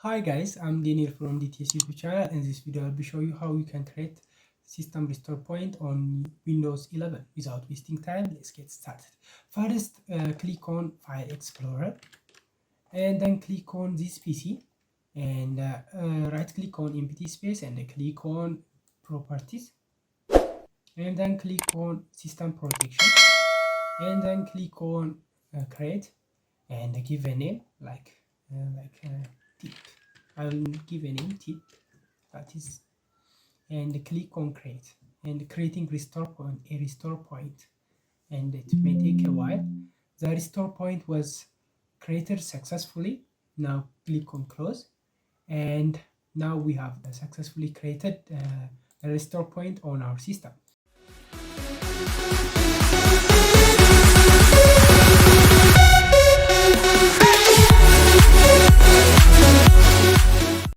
Hi guys, I'm Daniel from DTS YouTube channel. In this video, I'll be showing you how you can create system restore point on Windows 11. Without wasting time, let's get started. First, click on File Explorer and then click on this PC and right click on empty space and click on Properties and then click on System Protection and then click on Create and give a name like tip. I'll give a name tip, that is, and click on create and creating a restore point, and it may take a while. The restore point was created successfully. Now click on close, and now we have successfully created a restore point on our system.